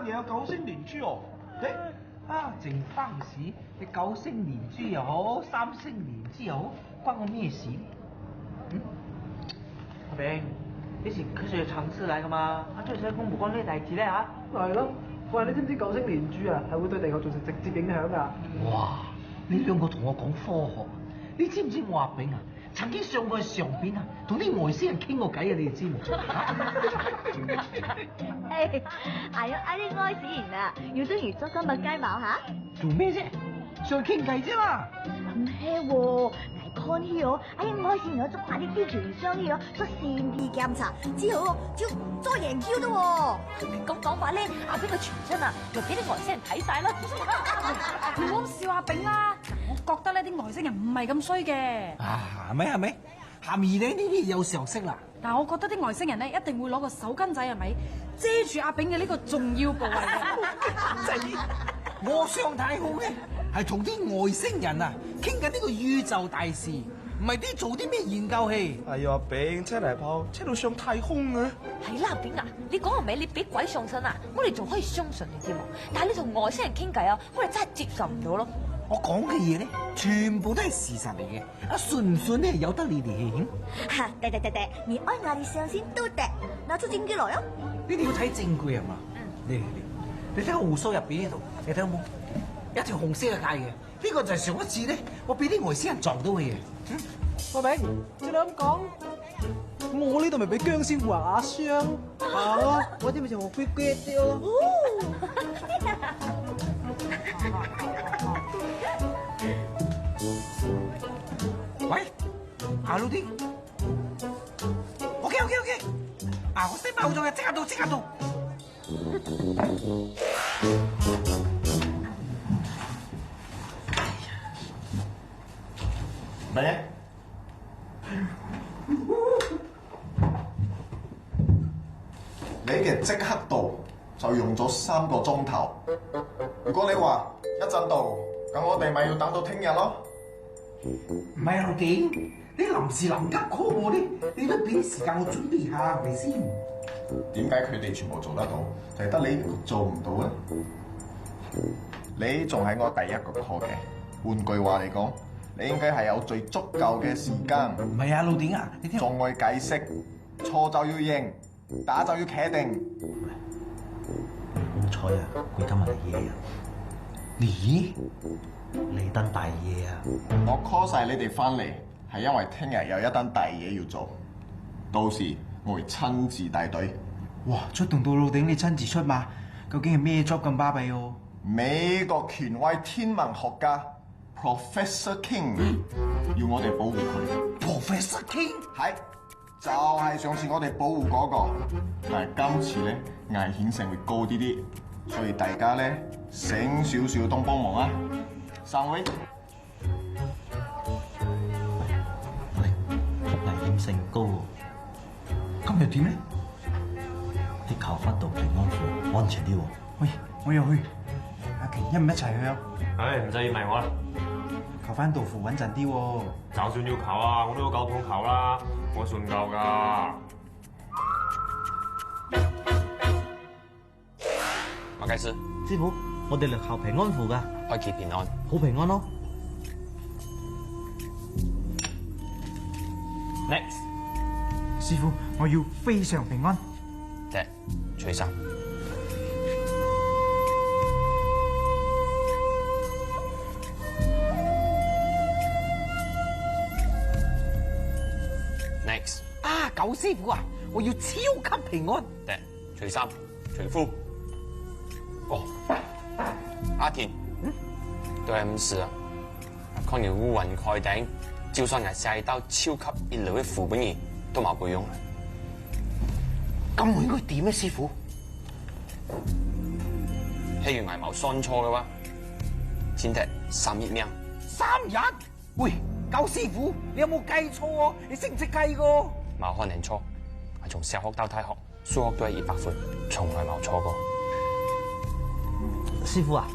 又有九星連珠哦。剩翻事，你九星連珠又好，三星連珠又好，關我咩事？阿炳，以前佢係層次嚟噶嘛，最使公唔講呢啲大字咧嚇。係咯，喂，你知唔知九星連珠啊係會對地球造成直接影響㗎？哇！你兩個同我講科學，你知唔知我阿炳啊曾經上過去上邊啊，同啲外星人傾過偈啊，你哋知冇？係啊，啲外星人啊，要中意捉今日雞毛嚇？做咩啫？上去傾偈啫嘛。唔係喎，嚟看戲哦，外星人捉下啲機船上去哦，做先皮檢查之後就做研究的喎。咁講法咧，阿炳嘅全身啊，就俾啲外星人睇晒啦。唔好笑阿炳啦，我覺得呢啲外星人唔係咁衰嘅。係咪？鹹魚咧呢啲有常識啦。但係我覺得啲外星人咧一定會攞個手巾仔係咪遮住阿炳嘅呢個重要部位嘅。我上太空咧係同啲外星人啊傾緊呢個宇宙大事，唔係啲做啲咩研究戲。哎呀，阿炳，車嚟炮，車到上太空啊！係啦，阿炳啊，你講係咪你俾鬼上身啊？我哋仲可以相信你添喎，但係你同外星人傾偈啊，我哋真係接受唔到咯。我講嘅嘢咧，全部都係事實嚟嘅，信唔信咧由得你哋。嚇，得，你愛我哋相信都得，拿出證據來啊！呢啲要睇證據係嘛？你睇下胡鬚入邊呢度，你睇到冇？一條紅色嘅界嘅，呢個就係上一次咧，我俾啲外星人撞到嘅嘢。阿炳，照你咁講，我呢度咪俾僵屍戶牙傷，我啲咪就學飛腳啲咯。喂，阿老啲 ，OK，我先爆咗嘅，即刻到。咩？你嘅即刻到就用咗3個鐘頭。如果你話一陣到，咁我哋咪要等到聽日咯。唔係老點，你臨時臨急 call 我啲，你都俾啲時間我準備下，係咪先？點解佢哋全部做得到，就係得你做唔到咧？你仲係我第一個 call 嘅，換句話嚟講，你應該係有最足夠嘅時間。唔係啊，老點啊，你聽我。仲愛解釋，錯就要認，打就要企定。好彩啊，佢今日嚟嘢啊！你嚟單大嘢啊！我 call 晒你哋翻嚟，係因為聽日有一單大嘢要做，到時我會親自帶隊。哇！出動到老頂你親自出馬，究竟係咩 job 咁巴閉喎？美國權威天文學家 Professor King 要我哋保護佢。Professor King 係，就係上次我哋保護嗰個，但係今次咧危險性會高啲啲，所以大家咧醒少少東幫忙啊！三位，危險性高喎，今日點咧？啲求婚度平安符安全啲喎。喂，我又去，阿琪一唔一齊去啊？唉，唔使意迷我啦。求翻道符穩陣啲喎。就算要求啊，我都有9桶求啦，我信夠㗎。馬計師，師傅，我哋嚟求平安符㗎，開祈平安。好平安咯。Next，師傅，我要非常平安。隻除衫。Next，啊，九師傅啊，我要超級平安。隻除衫除褲。哦，阿田，都係咁事啊！看條烏雲蓋頂，就算係曬到超級熱流嘅符本兒都冇背用。咁我應該點咧，師傅？譬如捱冇算錯嘅話，先踢3日命。3日？喂，九師傅，你有冇計錯啊？你識唔識計個？冇可能錯，我從小學到大學，數學都係100分，從來冇錯過。師傅啊，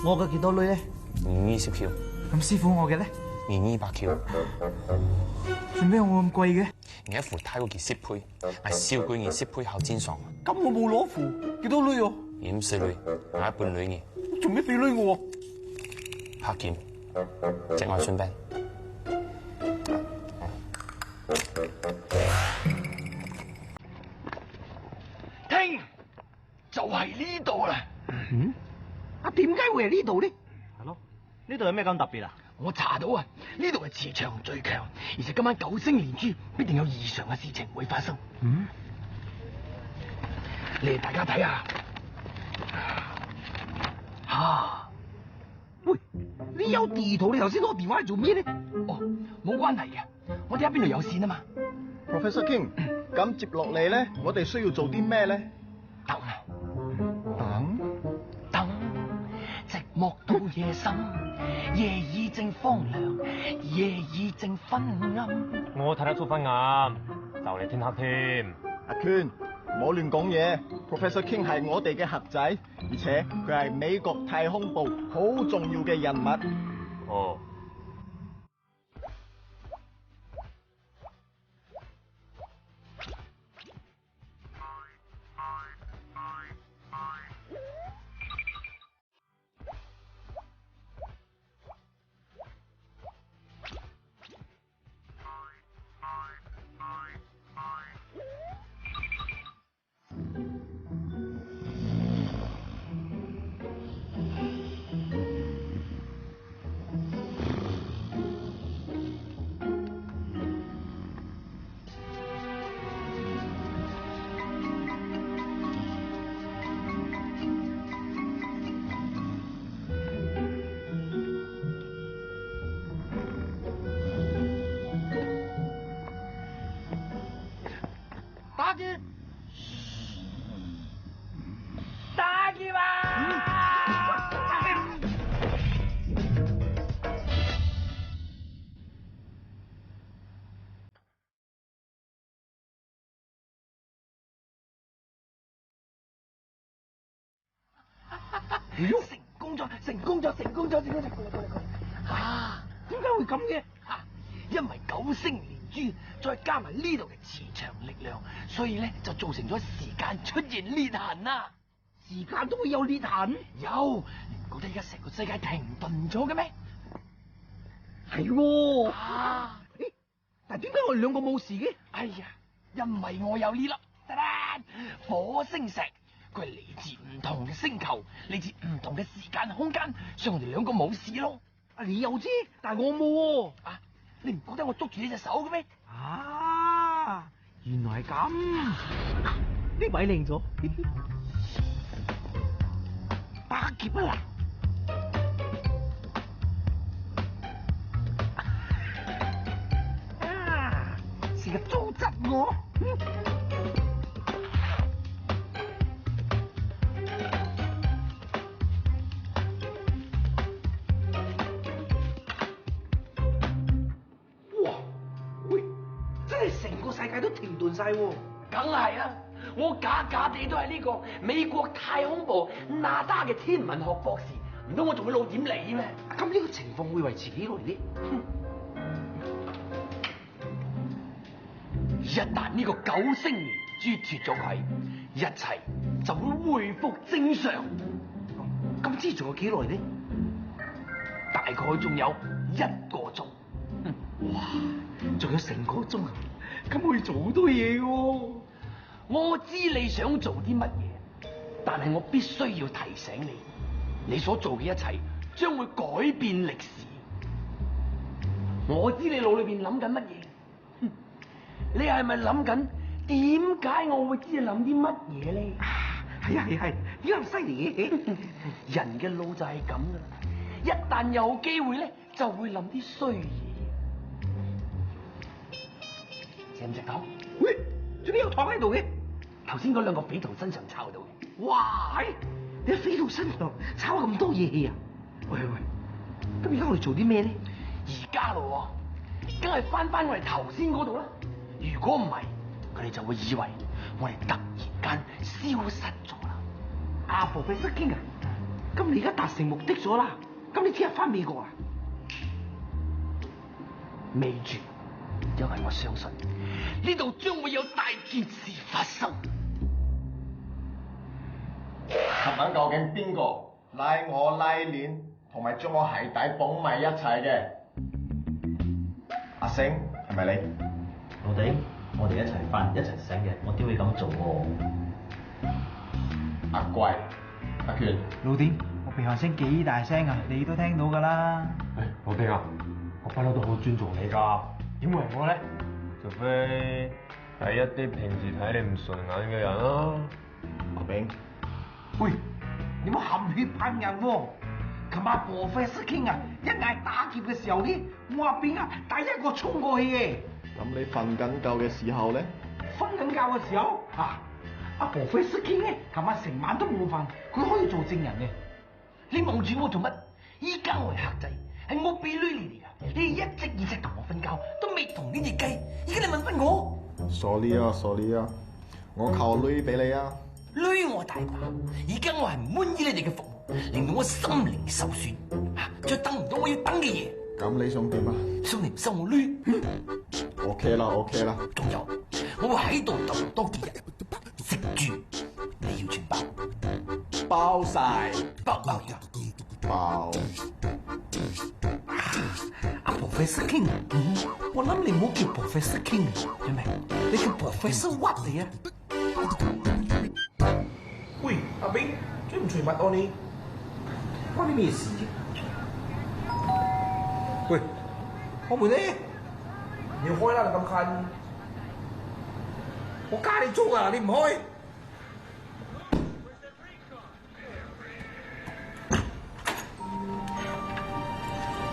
我嘅幾多女咧？20 Q。咁師傅我嘅咧？200 Q。做咩我咁貴嘅？我一副睇嗰件適配，係少幾件適配後戰爽。咁我冇攞符，幾多女哦掩飾女係一半女嘅，做咩俾女我？拍劍，隻外孫兵。聽，就係呢度啦。啊，點解會係呢度呢？係咯，呢度有咩咁特別啊？我查到啊，呢度嘅磁場最強，而且今晚九星連珠，必定有異常嘅事情會發生。嚟大家睇下。喂，你有地圖，你頭先攞電話嚟做咩呢？哦，冇關係嘅，我哋喺邊度有線啊嘛。 Professor King，咁接落嚟咧，我哋需要做啲咩咧？等，寂寞到夜深，夜已正荒涼，夜已正昏暗。我睇得出昏暗，就嚟天黑添。阿娟，唔好亂講嘢。Professor King 係我哋嘅客仔，而且佢係美國太空部好重要嘅人物。哦。打劫啊！成功咗！啊，點解會咁嘅？因為九星連珠，再加埋呢度嘅磁場力量，所以咧就造成咗時間出現裂痕啊！時間都會有裂痕？有，你唔覺得而家成個世界停頓咗嘅咩？係喎。但係點解我哋兩個冇事嘅？哎呀，因為我有呢粒火星石，佢係嚟自唔同嘅星球，嚟自唔同嘅時間空間，所以我哋兩個冇事咯。你又知，但係我冇喎。你唔覺得我捉住你隻手嘅咩？原來係咁。呢位靚咗。打劫啊嗱！成日糟質我。成個世界都停頓晒喎，梗係啦！我假地都係呢個美國太空部 NASA 嘅天文學博士，唔通我仲會老點理咩？咁呢個情況會維持幾耐呢？一旦呢個九星連珠脫咗軌，一切就會恢復正常。咁之仲有幾耐呢？大概仲有1個鐘。哇！仲有成個鐘啊！咁可以做好多嘢喎。我知你想做啲乜嘢，但係我必須要提醒你，你所做嘅一切將會改變歷史。我知你腦裏邊諗緊乜嘢，你係咪諗緊點解我會知你諗啲乜嘢咧？係，點解咁犀利嘅？人嘅腦就係咁噶啦，一旦有機會咧，就會諗啲衰嘢。食唔食糖？喂，做咩有糖喺度嘅？頭先嗰2個匪徒身上抄到嘅。哇！你喺匪徒身上抄咁多嘢啊？喂，咁而家我哋做啲咩咧？而家咯，梗係翻我哋頭先嗰度啦。如果唔係，佢哋就會以為我哋突然間消失咗啦。阿婆俾失驚啊！咁你而家達成目的咗啦？咁你聽日翻美國啊？未住，因為我相信呢度將會有大件事發生。琴晚究竟邊個拉我拉鏈，同埋將我鞋帶綁埋一齊嘅？阿星係咪你？老弟，我哋一齊瞓一齊醒嘅，我點會咁做喎？阿貴、阿權，老丁，我鼻鼾聲幾大聲啊，你都聽到㗎啦。誒，老丁啊，我不嬲都好尊重你㗎，點會係我咧？除非係一啲平時睇你唔順眼嘅人啦。阿炳，喂，你冇含血噴人喎！琴晚 Professor King 啊，一嗌打劫嘅時候咧，我阿炳啊第一個衝過去嘅。咁你瞓緊覺嘅時候咧？瞓緊覺嘅時候啊，阿 Professor King 咧，琴晚成晚都冇瞓，佢可以做證人嘅。你望住我做乜？依家我係客仔，係我俾女你嚟㗎。你一直以直同我瞓覺，都未同呢隻雞。而家你問翻我 sorry 啊，我靠女俾你啊！女我大把，而家我係唔滿意你哋嘅服務，令到我心靈受損。再等唔到我要等嘅嘢。咁你想點啊？想你唔收我女？OK 啦。仲有，我會喺度逗多幾日，食住你要全包，包晒，包。包。阿 Professor King，我諗你唔好叫 Professor King，明唔明？你叫 Professor What 嚟啊？喂，阿炳，追唔隨物我你？關你咩事啫？喂，開門咧！你要開啦，你咁近，我加你租啊！你唔開？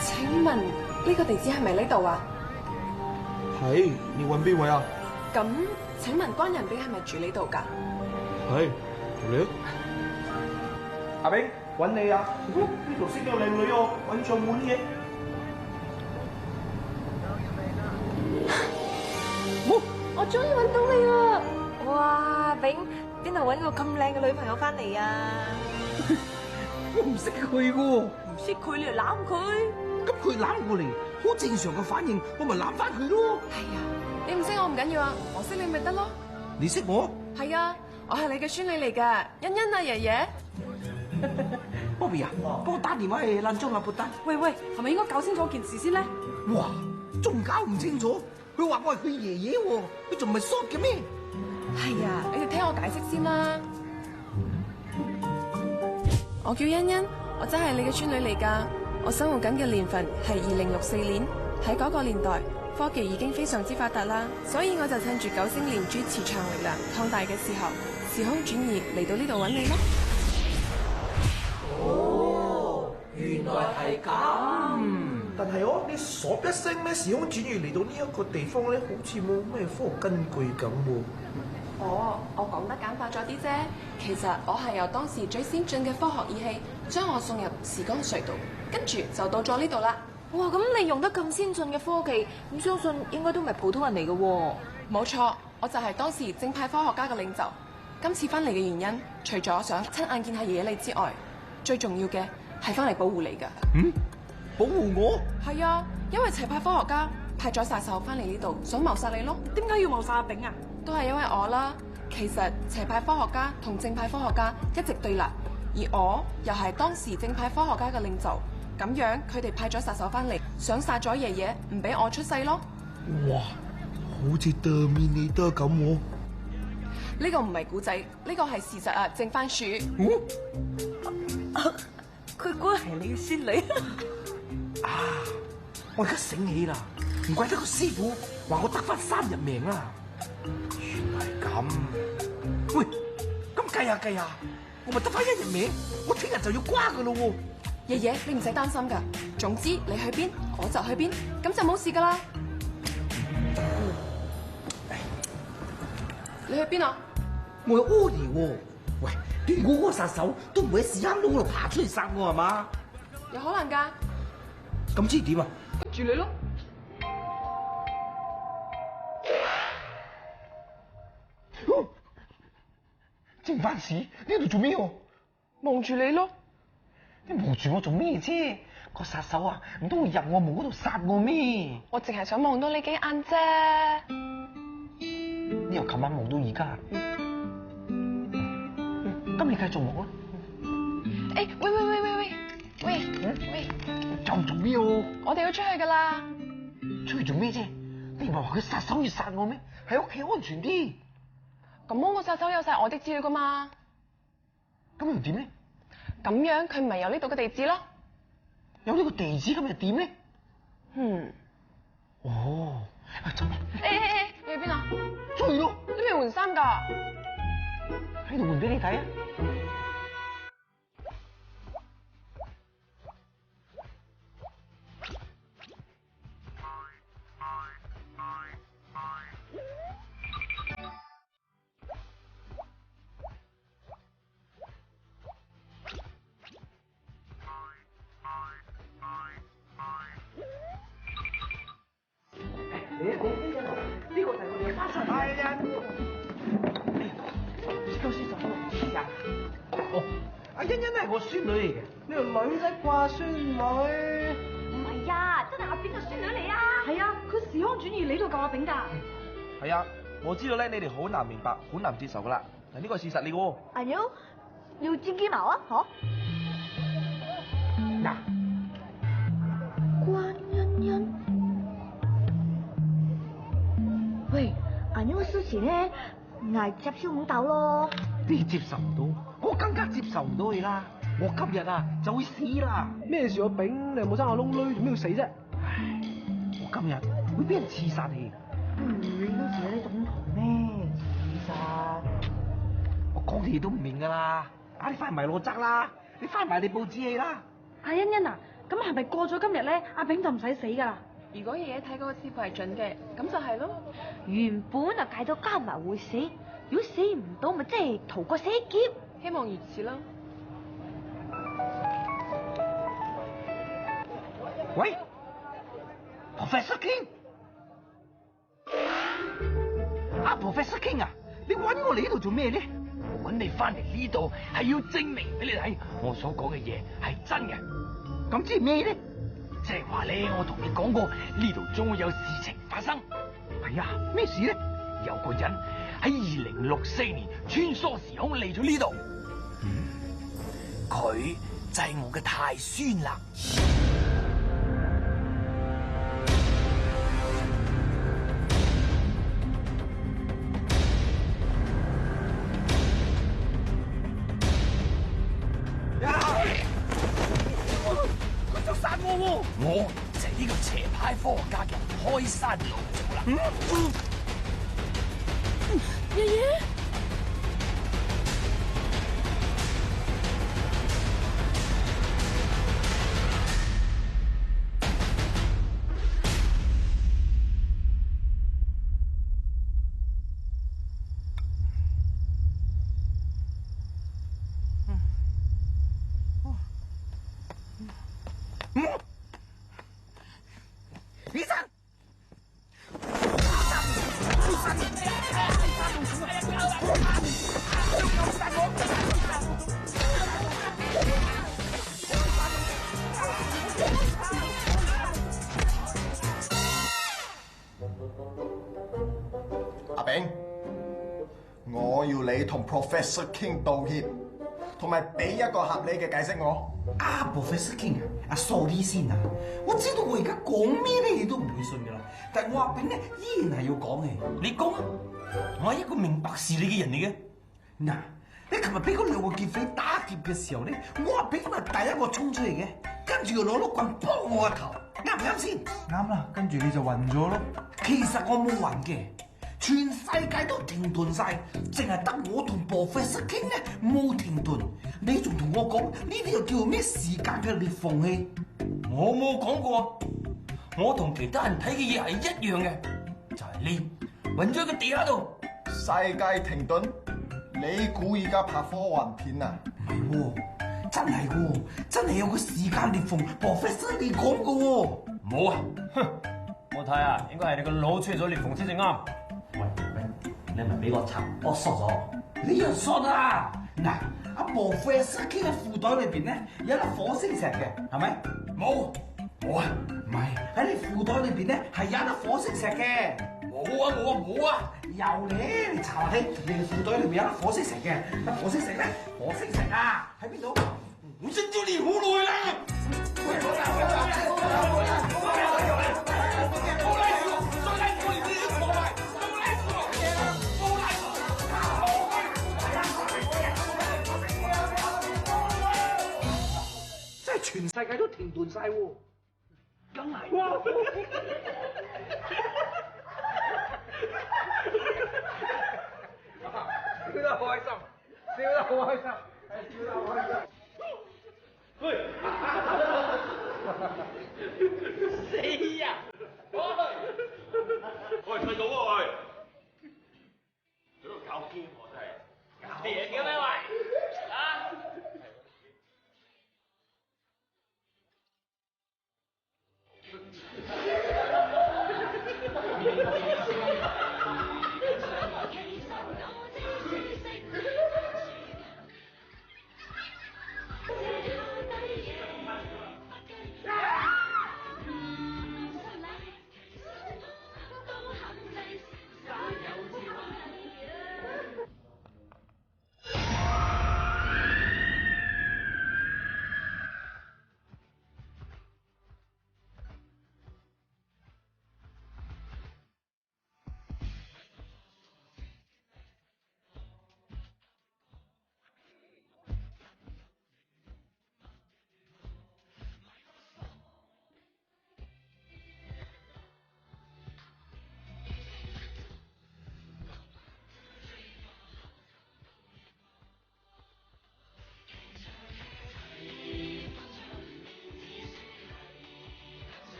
請問呢個地址係咪呢度啊？係，你揾邊位啊？咁請問關人炳係咪住呢度㗎？係，同你啊。阿炳，揾你啊！呢度識咗靚女哦，揾上門嘅。我終於揾到你啦！哇，炳，邊度揾個咁靚嘅女朋友翻嚟啊？我唔識佢喎，唔識佢你就攬佢？咁佢攬我嚟，好正常嘅反應，我咪攬翻佢咯。係啊，你唔識我唔緊要啊，我識你咪得咯。你識我？係啊，我係你嘅孫女嚟㗎，欣欣啊，爺爺。Bobby 啊，幫我打電話去爛鐘阿撥單。喂，係咪應該搞清楚件事先咧？哇，仲搞唔清楚？佢話我係佢爺爺喎，佢仲唔係 short 嘅咩？係啊，你哋聽我解釋先啦。我叫欣欣，我真係你嘅孫女嚟㗎。我生活緊嘅年份係2064年，喺嗰個年代，科技已經非常之發達啦，所以我就趁住9星連珠磁場力量擴大嘅時候，時空轉移嚟到呢度揾你咯。哦，原來係咁。但係你嗦一聲咧，時空轉移嚟到呢一個地方咧，好似冇咩科學根據咁喎。我講得簡化咗啲啫，其實我係由當時最先進嘅科學儀器將我送入時光隧道，跟住就到咗呢度啦。哇，咁你用得咁先進嘅科技，咁相信應該都唔係普通人嚟嘅喎。冇錯，我就係當時正派科學家嘅領袖。今次翻嚟嘅原因，除咗想親眼見下爺爺你之外，最重要嘅係翻嚟保護你㗎。保護我？係啊，因為邪派科學家派咗殺手翻嚟呢度，想謀殺你咯。點解要謀殺阿炳啊？都係因為我啦。其實邪派科學家同正派科學家一直對立，而我又係當時正派科學家嘅領袖，咁樣佢哋派咗殺手翻嚟，想殺咗爺爺，唔俾我出世咯。哇，好似 Terminator 咁喎！呢個唔係古仔，呢個係事實啊！正番薯，佢估係你嘅孫女啊！我而家醒起啦，唔怪得個師傅話我得翻3日命啦。原來咁，喂，咁計下，我咪得翻1日命，我聽日就要瓜噶咯喎！爺爺，你唔使擔心噶，總之你去邊我就去邊，咁就冇事噶啦。你去邊啊？我有屙嘢喎！喂，斷估嗰個殺手都唔會喺屎坑窿嗰度爬出嚟殺我係嘛？有可能噶。咁知點啊？跟住你咯。正番薯，呢度做咩喎？望住你咯。你望住我做咩啫？個殺手啊，唔通會入我夢嗰度殺我咩？我淨係想望到你幾眼啫。你由琴晚望到而家，咁你繼續望啦。喂，仲做咩喎？我哋要出去噶啦。出去做咩啫？你唔係話佢殺手要殺我咩？喺屋企安全啲。咁我個殺手有晒我的資料噶嘛？咁又點咧？咁樣佢咪有呢度嘅地址咯？有呢個地址咁又點咧？哦，走啦！你去邊啊？出去咯！你未換衫㗎？喺度換俾你睇啊！呢個就係我哋嘅花神。係啊。夠先走啦！哦，阿欣欣係我孫女嚟嘅。呢條女仔啩，孫女？唔係啊，真係阿炳嘅孫女嚟啊！係啊，佢時空轉移嚟到救阿炳㗎。係啊，我知道咧，你哋好難明白，好難接受噶啦。嗱，呢個係事實嚟嘅喎。阿妖，要尖尖毛啊，嗬？嗱，關欣欣，喂，阿妖嘅事情咧，捱接燒唔到咯。你接受唔到，我更加接受唔到你啦！我今日啊就會死啦！咩事啊，炳？你有冇生個窿女，做咩要死啫？唉，我今日會俾人刺殺你。你都自己懂同咩？其實我講你都唔明噶啦！你翻埋攞則啦，你翻埋你報紙戲啦！阿欣欣啊，咁係咪過咗今日咧，阿炳就唔使死㗎啦？如果爺爺睇嗰個師傅係準嘅，咁就係咯。原本啊計到加埋會死，如果死唔到，咪即係逃過死劫。希望如此啦。喂 ，Professor King， Professor King 啊，你揾我嚟呢度做咩咧？我揾你翻嚟呢度係要證明俾你睇，我所講嘅嘢係真嘅。咁即係咩咧？即係話咧，我同你講過呢度將會有事情發生。係啊，咩事咧？有個人喺2064年穿梭時空嚟咗呢度。佢就係我嘅太孫啦。佢就殺我喎！我就係呢個邪派科學家嘅開山老祖啦。爺爺。醫生，阿炳，我要你同 Professor King 道歉，同埋俾一個合理嘅解釋我。Professor King 啊，sorry先啊，我知道我而家講咩咧，你都唔會信噶啦。但係我阿炳咧，依然係要講嘅。你講啊，我係一個明白事理嘅人嚟嘅。嗱，你琴日俾嗰兩個劫匪打劫嘅時候咧，我阿炳咪第一個衝出嚟嘅，跟住佢攞碌棍幫我個頭，啱唔啱先？啱啦，跟住你就暈咗咯。其實我冇暈嘅，全世界都停頓晒，淨係得我同 Professor King 咧冇停頓。你仲同我講呢啲又叫做咩時間嘅裂縫器？我冇講過，我同其他人睇嘅嘢係一樣嘅，就係你暈咗喺個地下度。世界停頓，你估而家拍科幻片啊？唔係喎，真係喎，真係有個時間裂縫 ，Professor 你講嘅喎。冇啊，哼！我睇啊，應該係你個腦出咗裂縫先至啱。喂，你係咪俾個賊剝縮咗？你又信啊？嗱，阿 Professor King 嘅褲袋裏邊咧有粒火星石嘅，係咪？冇，冇啊！唔係喺你褲袋裏邊咧係有粒火星石嘅。冇啊！有咧，你查下睇，你褲袋裏邊有粒火星石嘅，粒火星石咧，火星石啊，喺邊度？我真叫你好耐啦！真係全世界都停頓晒喎，梗係。